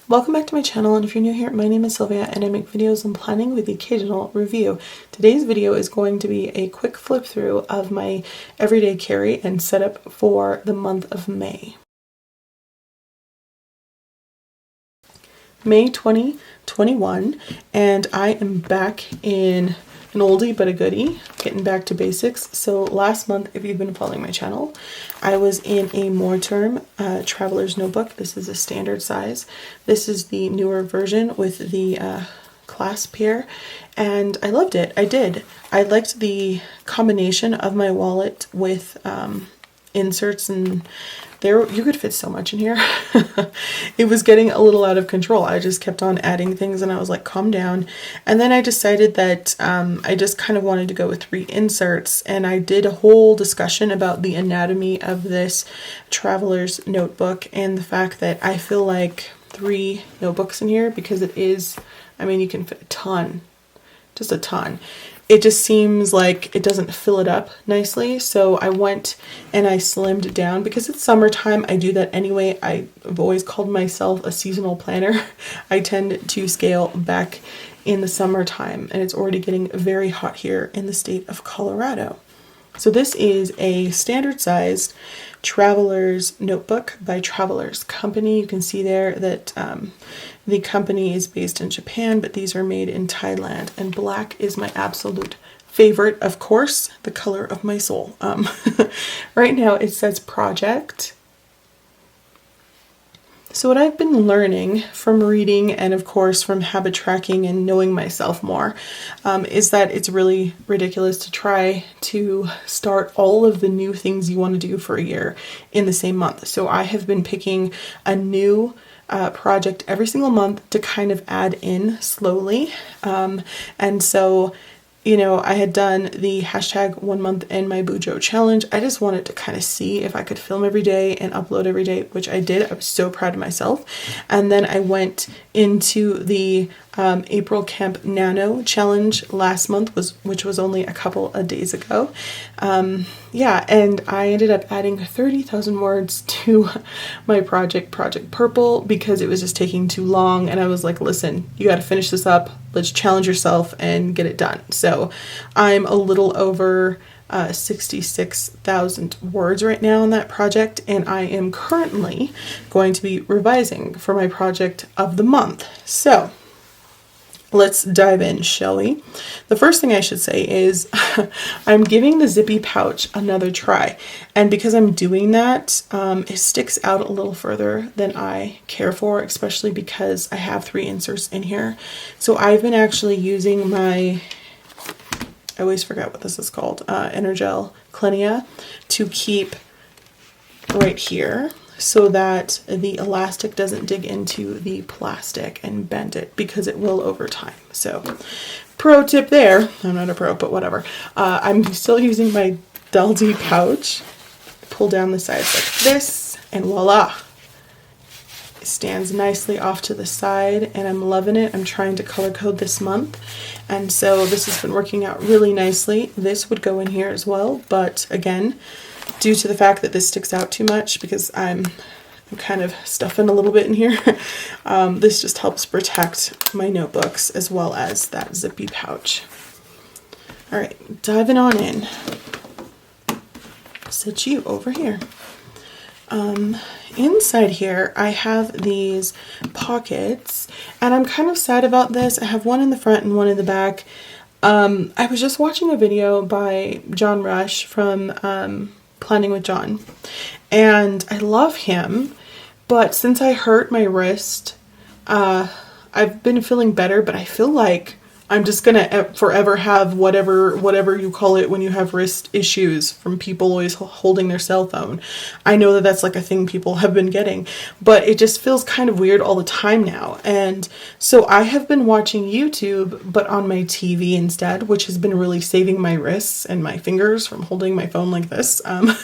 Welcome back to my channel, and if you're new here, my name is Sylvia and I make videos on planning with the occasional review. Today's video is going to be a quick flip through of my everyday carry and setup for the month of May. May 2021, and I am back in an oldie but a goodie, getting back to basics. So last month, if you've been following my channel, I was in a Moreterm traveler's notebook. This is a standard size. This is the newer version with the clasp here, and I loved it. I did. I liked the combination of my wallet with inserts, and you could fit so much in here. It was getting a little out of control. I just kept on adding things and I was like, calm down. And then I decided that I just kind of wanted to go with 3 inserts, and I did a whole discussion about the anatomy of this traveler's notebook and the fact that I feel like 3 notebooks in here, because it is, I mean, you can fit a ton, just a ton. It just seems like it doesn't fill it up nicely. So I went and I slimmed down because it's summertime. I do that anyway. I've always called myself a seasonal planner. I tend to scale back in the summertime, and it's already getting very hot here in the state of Colorado. So this is a standard sized traveler's notebook by Travelers Company. You can see there that the company is based in Japan, but these are made in Thailand, and black is my absolute favorite, of course, the color of my soul. Right now it says project. So what I've been learning from reading and of course from habit tracking and knowing myself more is that it's really ridiculous to try to start all of the new things you want to do for a year in the same month. So I have been picking a new project every single month to kind of add in slowly. And so, you know, I had done the hashtag 1 month in my Bujo challenge. I just wanted to kind of see if I could film every day and upload every day, which I did. I was so proud of myself. And then I went into the April Camp Nano challenge last month, which was only a couple of days ago. Yeah, and I ended up adding 30,000 words to my Project Purple because it was just taking too long, and I was like, listen, you got to finish this up. Let's challenge yourself and get it done. So I'm a little over 66,000 words right now on that project, and I am currently going to be revising for my project of the month. So let's dive in, shall we? The first thing I should say is I'm giving the zippy pouch another try. And because I'm doing that, it sticks out a little further than I care for, especially because I have 3 inserts in here. So I've been actually using my, I always forget what this is called, Energel Clinia to keep right here, so that the elastic doesn't dig into the plastic and bend it, because it will over time. So pro tip there. I'm not a pro, but whatever. I'm still using my Daldi pouch. Pull down the sides like this, and voila. It stands nicely off to the side, and I'm loving it. I'm trying to color code this month, and so this has been working out really nicely. This would go in here as well, but again, due to the fact that this sticks out too much, because I'm kind of stuffing a little bit in here, this just helps protect my notebooks as well as that zippy pouch. All right, diving on in. Sit you over here. Inside here, I have these pockets, and I'm kind of sad about this. I have one in the front and one in the back. I was just watching a video by John Rush from Planning with John, and I love him, but since I hurt my wrist, I've been feeling better, but I feel like I'm just gonna forever have whatever you call it when you have wrist issues from people always holding their cell phone. I know that that's like a thing people have been getting, but it just feels kind of weird all the time now. And so I have been watching YouTube, but on my TV instead, which has been really saving my wrists and my fingers from holding my phone like this. And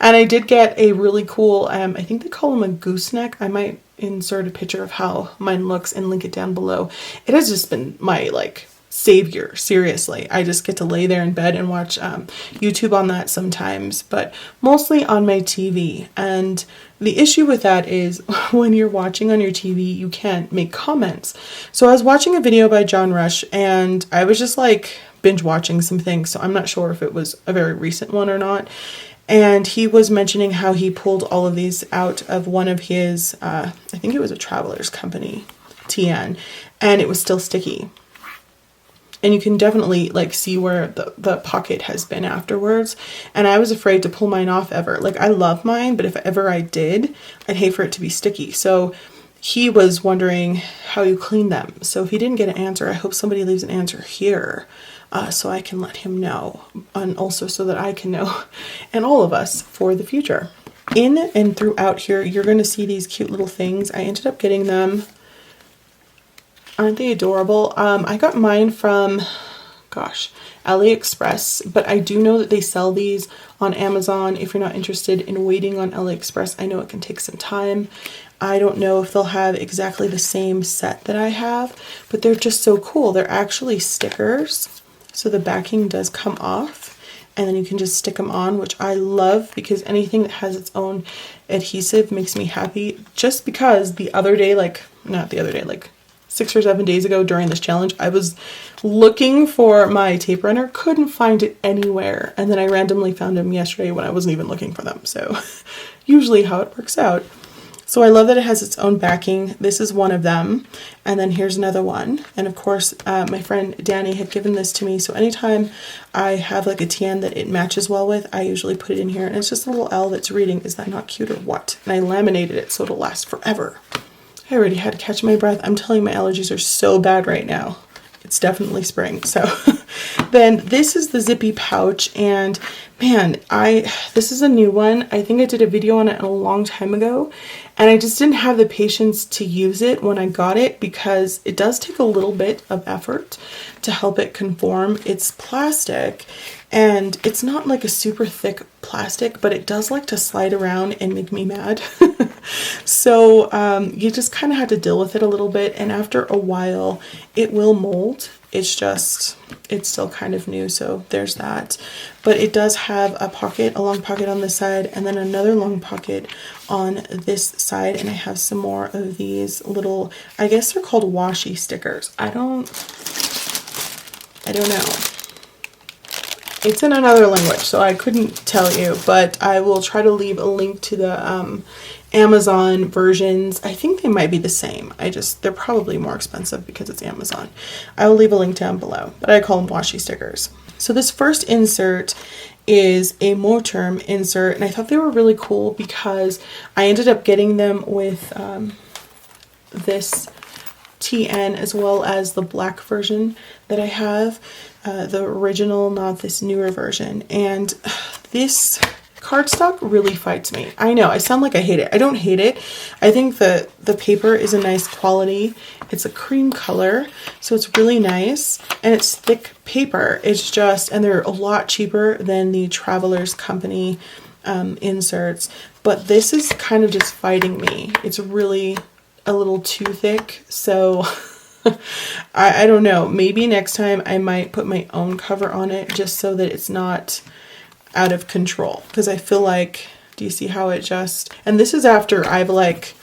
I did get a really cool, I think they call them a gooseneck. I might insert a picture of how mine looks and link it down below. It has just been my like savior, seriously. I just get to lay there in bed and watch YouTube on that sometimes, but mostly on my TV. And the issue with that is when you're watching on your TV, you can't make comments. So I was watching a video by John Rush and I was just like binge watching some things, so I'm not sure if it was a very recent one or not. And he was mentioning how he pulled all of these out of one of his, I think it was a Traveler's Company, TN, and it was still sticky. And you can definitely like see where the pocket has been afterwards. And I was afraid to pull mine off ever. Like, I love mine, but if ever I did, I'd hate for it to be sticky. So he was wondering how you clean them. So if he didn't get an answer, I hope somebody leaves an answer here. So I can let him know, and also so that I can know, and all of us, for the future. In and throughout here, you're going to see these cute little things. I ended up getting them. Aren't they adorable? I got mine from, gosh, AliExpress, but I do know that they sell these on Amazon if you're not interested in waiting on AliExpress. I know it can take some time. I don't know if they'll have exactly the same set that I have, but they're just so cool. They're actually stickers. So the backing does come off and then you can just stick them on, which I love because anything that has its own adhesive makes me happy. Just because the other day, like 6 or 7 days ago during this challenge, I was looking for my tape runner, couldn't find it anywhere. And then I randomly found them yesterday when I wasn't even looking for them. So usually how it works out. So I love that it has its own backing. This is one of them. And then here's another one. And of course, my friend Danny had given this to me. So anytime I have like a tan that it matches well with, I usually put it in here. And it's just a little L that's reading, "Is that not cute or what?" And I laminated it so it'll last forever. I already had to catch my breath. I'm telling you, my allergies are so bad right now. It's definitely spring. So then this is the zippy pouch, and man, this is a new one. I think I did a video on it a long time ago, and I just didn't have the patience to use it when I got it because it does take a little bit of effort to help it conform. It's plastic, and it's not like a super thick plastic, but it does like to slide around and make me mad. So you just kind of have to deal with it a little bit, and after a while it will mold. It's still kind of new, so there's that. But it does have a long pocket on this side, and then another long pocket on this side, and I have some more of these little, I guess they're called washi stickers. I don't know. It's in another language, so I couldn't tell you, but I will try to leave a link to the Amazon versions. I think they might be the same. They're probably more expensive because it's Amazon. I will leave a link down below, but I call them washi stickers. So this first insert is a Moterm insert, and I thought they were really cool because I ended up getting them with this TN as well as the black version that I have, the original, not this newer version. And this cardstock really fights me. I know, I sound like I hate it. I don't hate it. I think the paper is a nice quality. It's a cream color, so it's really nice, and it's thick paper. It's just, and they're a lot cheaper than the Traveler's Company inserts, but this is kind of just fighting me. It's really a little too thick, so I don't know. Maybe next time I might put my own cover on it just so that it's not out of control, because I feel like, do you see how it just, and this is after I've like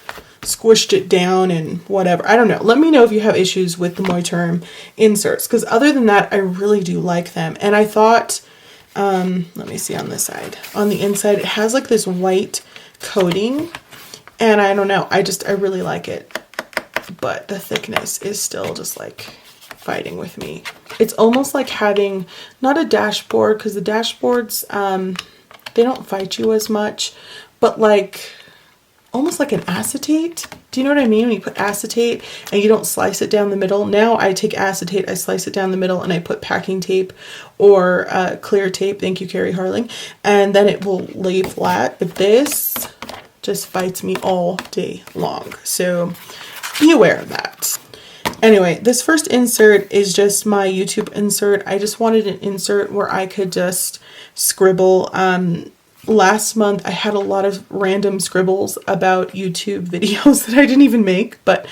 squished it down and whatever. I don't know. Let me know if you have issues with the Moterm inserts, because other than that, I really do like them. And I thought, let me see on this side. On the inside, it has like this white coating, and I don't know. I really like it, but the thickness is still just like fighting with me. It's almost like having, not a dashboard, because the dashboards, they don't fight you as much, but like almost like an acetate. Do you know what I mean? When you put acetate and you don't slice it down the middle. Now I take acetate, I slice it down the middle, and I put packing tape or clear tape, thank you Carrie Harling, and then it will lay flat. But this just fights me all day long, so be aware of that. Anyway, this first insert is just my YouTube insert. I just wanted an insert where I could just scribble. last month I had a lot of random scribbles about YouTube videos that I didn't even make, but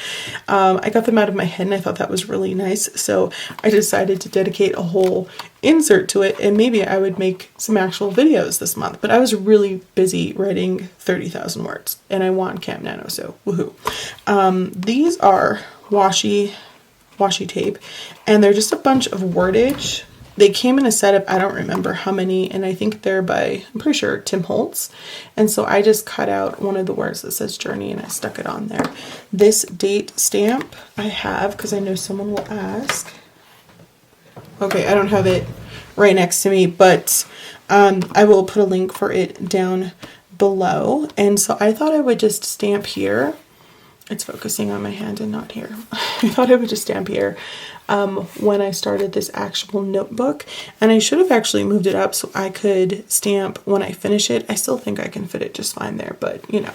I got them out of my head and I thought that was really nice. So I decided to dedicate a whole insert to it, and maybe I would make some actual videos this month. But I was really busy writing 30,000 words and I want Camp Nano, so woohoo. These are washi tape, and they're just a bunch of wordage. They came in a set of, I don't remember how many, and I think they're by, I'm pretty sure, Tim Holtz. And so I just cut out one of the words that says journey and I stuck it on there. This date stamp I have because I know someone will ask. Okay, I don't have it right next to me, but I will put a link for it down below. And so I thought I would just stamp here. It's focusing on my hand and not here. I thought I would just stamp here when I started this actual notebook, and I should have actually moved it up so I could stamp when I finish it. I still think I can fit it just fine there, but you know,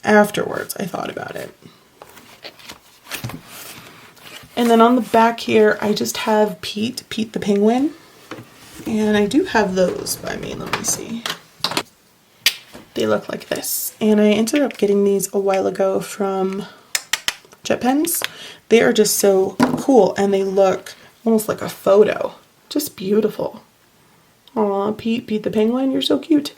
afterwards I thought about it. And then on the back here, I just have Pete the penguin, and I do have those by me. Let me see. They look like this, and I ended up getting these a while ago from Jet Pens. They are just so cool, and they look almost like a photo. Just beautiful. Aw, Pete the penguin, you're so cute.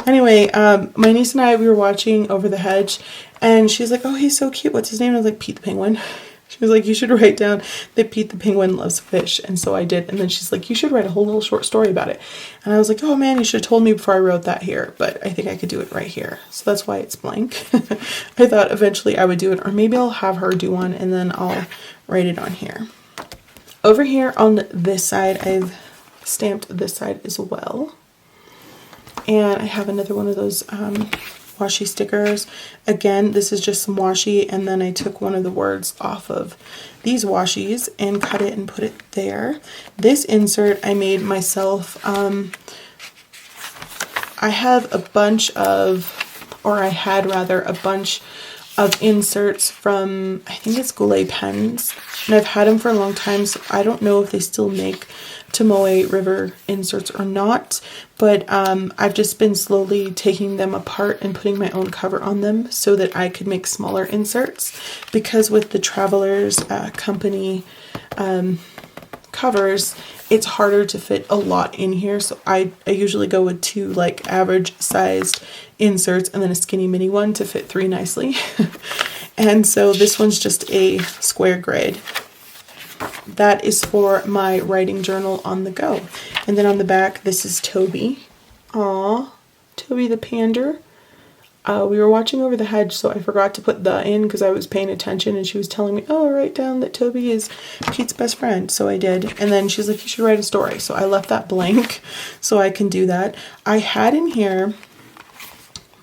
Anyway, my niece and I, we were watching Over the Hedge, and she's like, oh, he's so cute. What's his name? And I was like, Pete the penguin. She was like, you should write down that Pete the penguin loves fish. And so I did. And then she's like, you should write a whole little short story about it. And I was like, oh man, you should have told me before I wrote that here. But I think I could do it right here. So that's why it's blank. I thought eventually I would do it, or maybe I'll have her do one and then I'll write it on here. Over here on this side, I've stamped this side as well. And I have another one of those washi stickers. Again, this is just some washi, and then I took one of the words off of these washis and cut it and put it there. This insert I made myself. I have a bunch of, or I had rather, a bunch of inserts from, I think it's Goulet pens, and I've had them for a long time, so I don't know if they still make Tomoe River inserts or not, but I've just been slowly taking them apart and putting my own cover on them so that I could make smaller inserts, because with the Travelers company covers, it's harder to fit a lot in here. So I usually go with 2 like average sized inserts and then a skinny mini one to fit 3 nicely. And so this one's just a square grid. That is for my writing journal on the go. And then on the back, this is Toby. Aw, Toby the pander. We were watching Over the Hedge, so I forgot to put the in because I was paying attention, and she was telling me, oh, write down that Toby is Pete's best friend. So I did. And then she's like, you should write a story. So I left that blank so I can do that. I had in here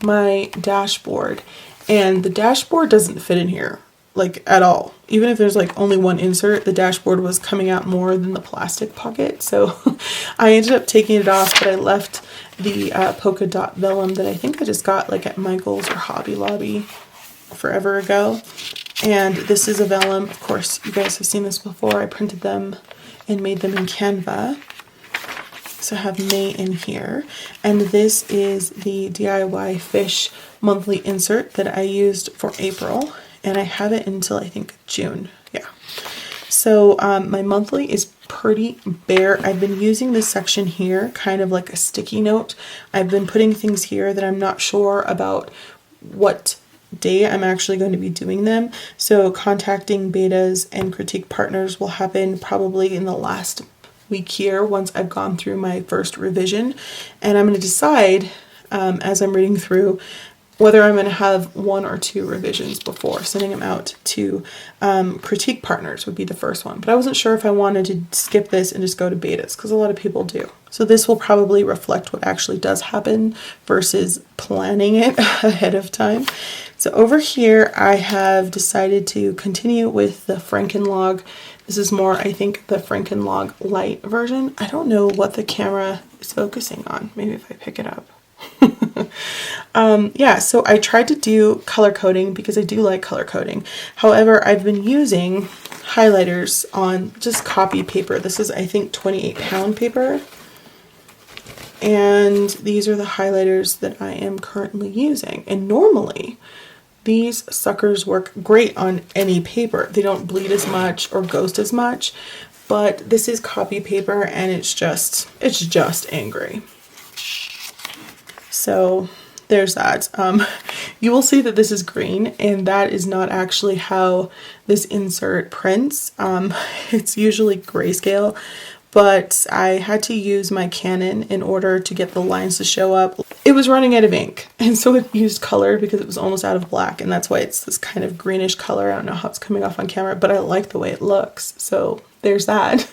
my dashboard, and the dashboard doesn't fit in here like at all. Even if there's like only one insert, the dashboard was coming out more than the plastic pocket. So I ended up taking it off, but I left the polka dot vellum that I think I just got like at Michael's or Hobby Lobby forever ago. And this is a vellum. Of course, you guys have seen this before. I printed them and made them in Canva. So I have May in here. And this is the DIYfish monthly insert that I used for April. And I have it until I think June. Yeah. So my monthly is pretty bare. I've been using this section here kind of like a sticky note. I've been putting things here that I'm not sure about what day I'm actually going to be doing them. So contacting betas and critique partners will happen probably in the last week here once I've gone through my first revision. And I'm going to decide as I'm reading through whether I'm going to have 1 or 2 revisions before sending them out to critique partners would be the first one. But I wasn't sure if I wanted to skip this and just go to betas, because a lot of people do. So this will probably reflect what actually does happen versus planning it ahead of time. So over here, I have decided to continue with the Frankenlog. This is more, I think, the Frankenlog light version. I don't know what the camera is focusing on. Maybe if I pick it up. Yeah, so I tried to do color coding because I do like color coding. However, I've been using highlighters on just copy paper. This is, I think, 28-pound paper. And these are the highlighters that I am currently using. And normally these suckers work great on any paper. They don't bleed as much or ghost as much, but this is copy paper and it's just angry. So there's that. You will see that this is green, and that is not actually how this insert prints. It's usually grayscale, but I had to use my Canon in order to get the lines to show up. It was running out of ink, and so it used color because it was almost out of black, and that's why it's this kind of greenish color. I don't know how it's coming off on camera, but I like the way it looks. So there's that.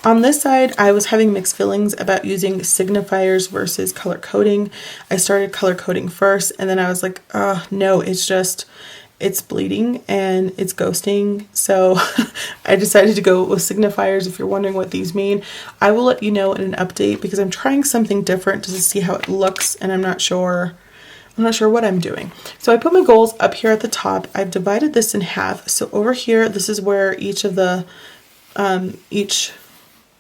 On this side, I was having mixed feelings about using signifiers versus color coding. I started color coding first, and then I was like, no, it's bleeding and it's ghosting. So I decided to go with signifiers. If you're wondering what these mean, I will let you know in an update because I'm trying something different just to see how it looks, and I'm not sure what I'm doing. So I put my goals up here at the top. I've divided this in half. So over here, this is where each of the each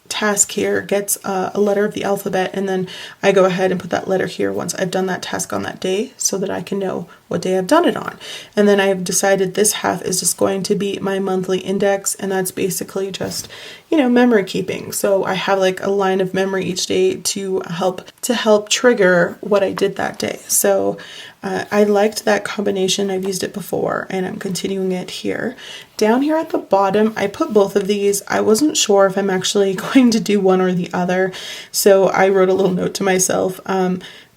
task here gets a letter of the alphabet, and then I go ahead and put that letter here once I've done that task on that day so that I can know what day I've done it on. And then I've decided this half is just going to be my monthly index, and that's basically just, you know, memory keeping. So I have like a line of memory each day to help trigger what I did that day. So I liked that combination. I've used it before and I'm continuing it here. Down here at the bottom, I put both of these. I wasn't sure if I'm actually going to do one or the other, so I wrote a little note to myself.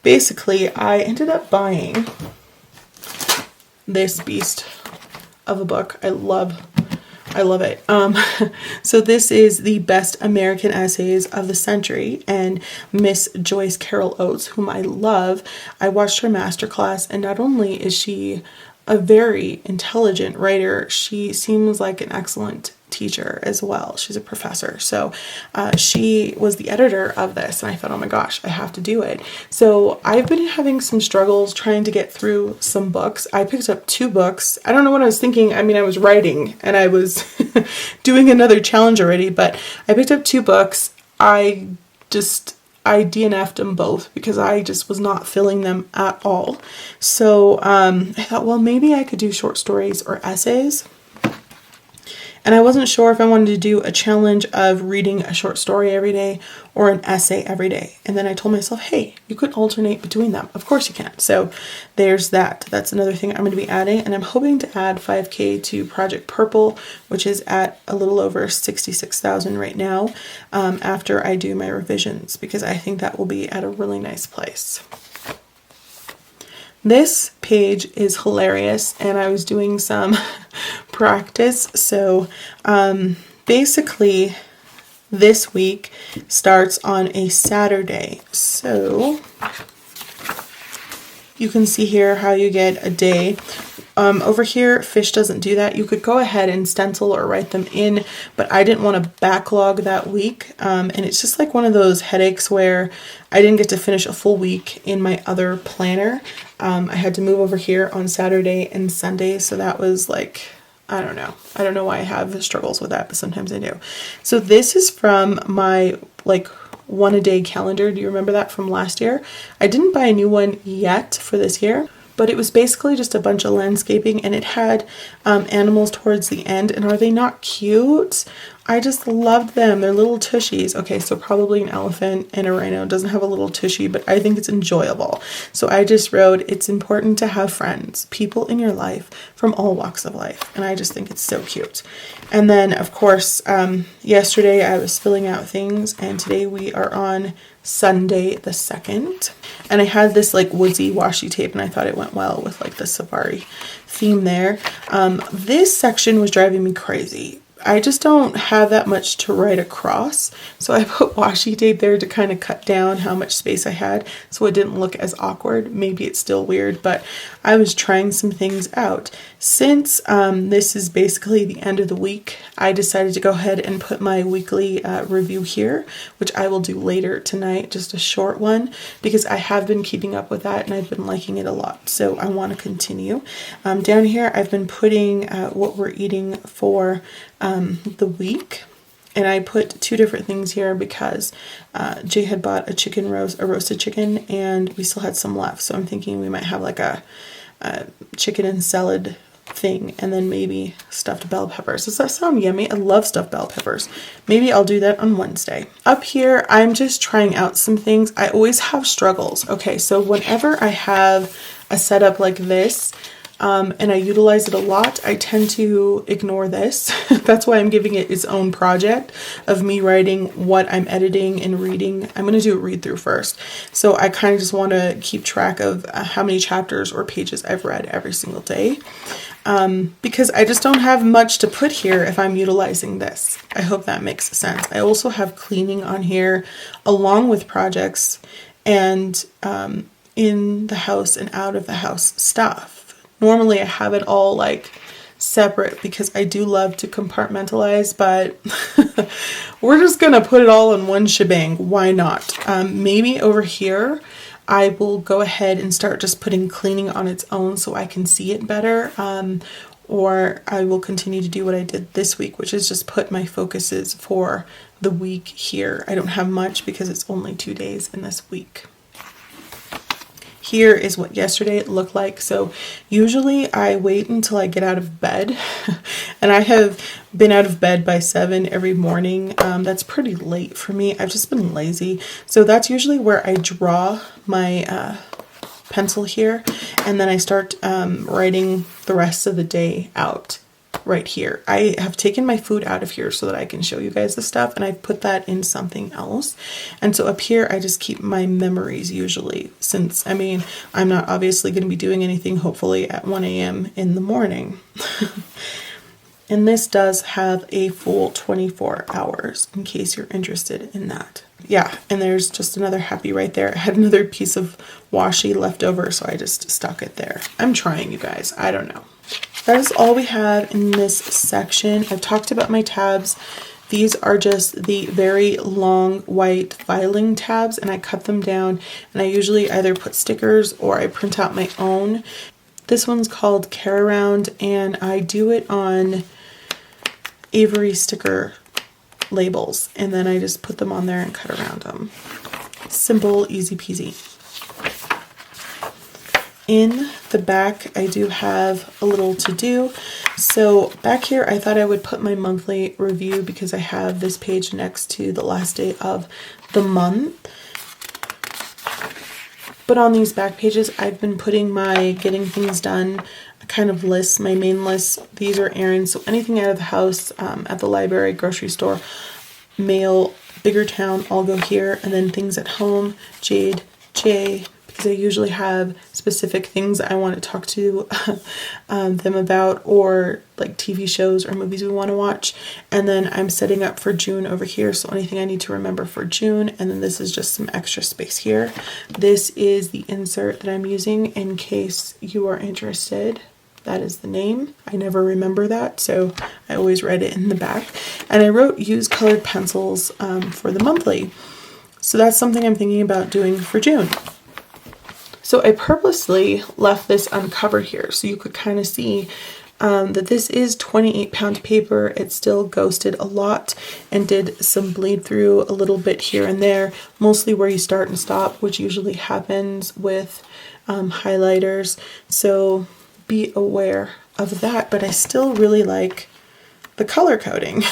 Basically, I ended up buying this beast of a book. I love it. So this is the best American essays of the century, and Miss Joyce Carol Oates, whom I love. I watched her masterclass, and not only is she a very intelligent writer, she seems like an excellent teacher as well. She's a professor. So she was the editor of this, and I thought, oh my gosh, I have to do it. So I've been having some struggles trying to get through some books. I picked up 2 books. I don't know what I was thinking. I mean, I was writing and I was doing another challenge already, but I picked up 2 books. I DNF'd them both because I just was not filling them at all. So I thought, well, maybe I could do short stories or essays. And I wasn't sure if I wanted to do a challenge of reading a short story every day or an essay every day. And then I told myself, hey, you could alternate between them. Of course you can. So there's that. That's another thing I'm going to be adding. And I'm hoping to add 5K to Project Purple, which is at a little over 66,000 right now, after I do my revisions, because I think that will be at a really nice place. This page is hilarious, and I was doing some practice. So basically this week starts on a Saturday. So you can see here how you get a day. Over here, Fish doesn't do that. You could go ahead and stencil or write them in, but I didn't want to backlog that week. And it's just like one of those headaches where I didn't get to finish a full week in my other planner. I had to move over here on Saturday and Sunday, so that was like, I don't know. I don't know why I have struggles with that, but sometimes I do. So this is from my like one a day calendar. Do you remember that from last year? I didn't buy a new one yet for this year, but it was basically just a bunch of landscaping, and it had animals towards the end. And are they not cute? I just loved them. They're little tushies. Okay, so probably an elephant and a rhino doesn't have a little tushy, but I think it's enjoyable. So I just wrote, it's important to have friends, people in your life from all walks of life. And I just think it's so cute. And then, of course, yesterday I was filling out things, and today we are on Sunday the 2nd. And I had this like woodsy washi tape, and I thought it went well with like the safari theme there. This section was driving me crazy. I just don't have that much to write across, so I put washi tape there to kind of cut down how much space I had so it didn't look as awkward. Maybe it's still weird, but I was trying some things out. Since this is basically the end of the week, I decided to go ahead and put my weekly review here, which I will do later tonight, just a short one, because I have been keeping up with that and I've been liking it a lot, so I want to continue. Down here I've been putting what we're eating for the week. And I put two different things here because Jay had bought a roasted chicken, and we still had some left. So I'm thinking we might have like a chicken and salad thing, and then maybe stuffed bell peppers. Does that sound yummy? I love stuffed bell peppers. Maybe I'll do that on Wednesday. Up here, I'm just trying out some things. I always have struggles. Okay, so whenever I have a setup like this, and I utilize it a lot, I tend to ignore this. That's why I'm giving it its own project of me writing what I'm editing and reading. I'm going to do a read through first. So I kind of just want to keep track of how many chapters or pages I've read every single day. Because I just don't have much to put here if I'm utilizing this. I hope that makes sense. I also have cleaning on here along with projects and in the house and out of the house stuff. Normally I have it all like separate because I do love to compartmentalize, but we're just gonna put it all in one shebang. Why not? Maybe over here I will go ahead and start just putting cleaning on its own so I can see it better. Or I will continue to do what I did this week, which is just put my focuses for the week here. I don't have much because it's only 2 days in this week. Here is what yesterday it looked like. So usually I wait until I get out of bed and I have been out of bed by 7 every morning. That's pretty late for me. I've just been lazy. So that's usually where I draw my pencil here, and then I start writing the rest of the day out right here. I have taken my food out of here so that I can show you guys the stuff, and I've put that in something else. And so up here I just keep my memories usually, since I mean I'm not obviously going to be doing anything hopefully at 1 a.m. in the morning. And this does have a full 24 hours in case you're interested in that. Yeah, and there's just another happy right there. I had another piece of washi left over, so I just stuck it there. I'm trying, you guys. I don't know. That is all we have in this section. I've talked about my tabs. These are just the very long white filing tabs, and I cut them down, and I usually either put stickers or I print out my own. This one's called Care Around, and I do it on Avery sticker labels, and then I just put them on there and cut around them. Simple, easy peasy. In the back, I do have a little to do. So back here, I thought I would put my monthly review because I have this page next to the last day of the month. But on these back pages, I've been putting my getting things done kind of lists, my main lists. These are errands, so anything out of the house, at the library, grocery store, mail, bigger town, all go here. And then things at home, Jade, Jay, because I usually have specific things I want to talk to them about, or like TV shows or movies we want to watch. And then I'm setting up for June over here, so anything I need to remember for June. And then this is just some extra space here. This is the insert that I'm using in case you are interested. That is the name. I never remember that, so I always write it in the back. And I wrote use colored pencils for the monthly. So that's something I'm thinking about doing for June. So I purposely left this uncovered here so you could kind of see that this is 28-pound paper. It still ghosted a lot and did some bleed through a little bit here and there, mostly where you start and stop, which usually happens with highlighters. So be aware of that, but I still really like the color coding.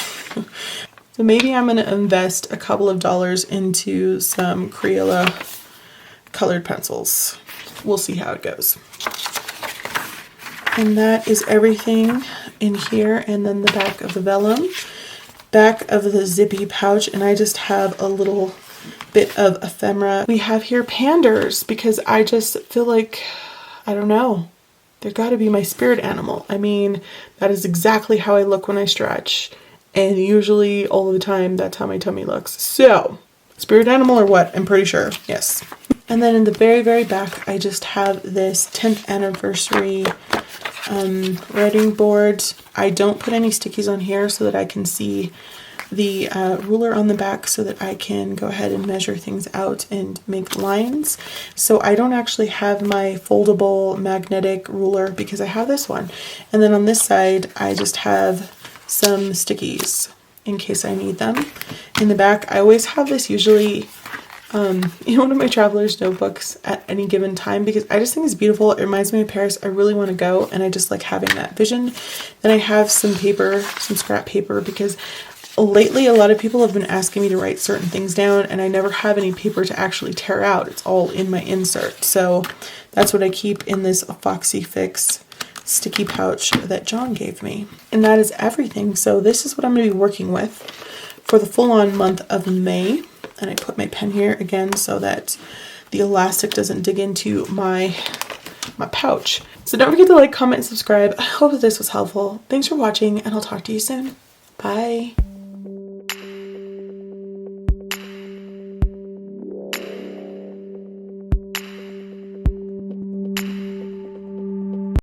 So maybe I'm going to invest a couple of dollars into some Crayola colored pencils. We'll see how it goes. And that is everything in here, and then the back of the vellum, back of the zippy pouch, and I just have a little bit of ephemera. We have here panders because I just feel like, I don't know, they're got to be my spirit animal. I mean, that is exactly how I look when I stretch, and usually all the time that's how my tummy looks. So, spirit animal or what? I'm pretty sure. Yes. And then in the very, very back, I just have this 10th anniversary writing board. I don't put any stickies on here so that I can see the ruler on the back so that I can go ahead and measure things out and make lines. So I don't actually have my foldable magnetic ruler because I have this one. And then on this side, I just have some stickies. in case I need them. In the back, I always have this usually in one of my traveler's notebooks at any given time because I just think it's beautiful. It reminds me of Paris. I really want to go and I just like having that vision. Then I have some paper, some scrap paper, because lately a lot of people have been asking me to write certain things down and I never have any paper to actually tear out. It's all in my insert. So that's what I keep in this Foxy Fix sticky pouch that John gave me. And that is everything. So this is what I'm going to be working with for the full-on month of May. And I put my pen here again so that the elastic doesn't dig into my pouch. So don't forget to like, comment, and subscribe. I hope that this was helpful. Thanks for watching and I'll talk to you soon. Bye.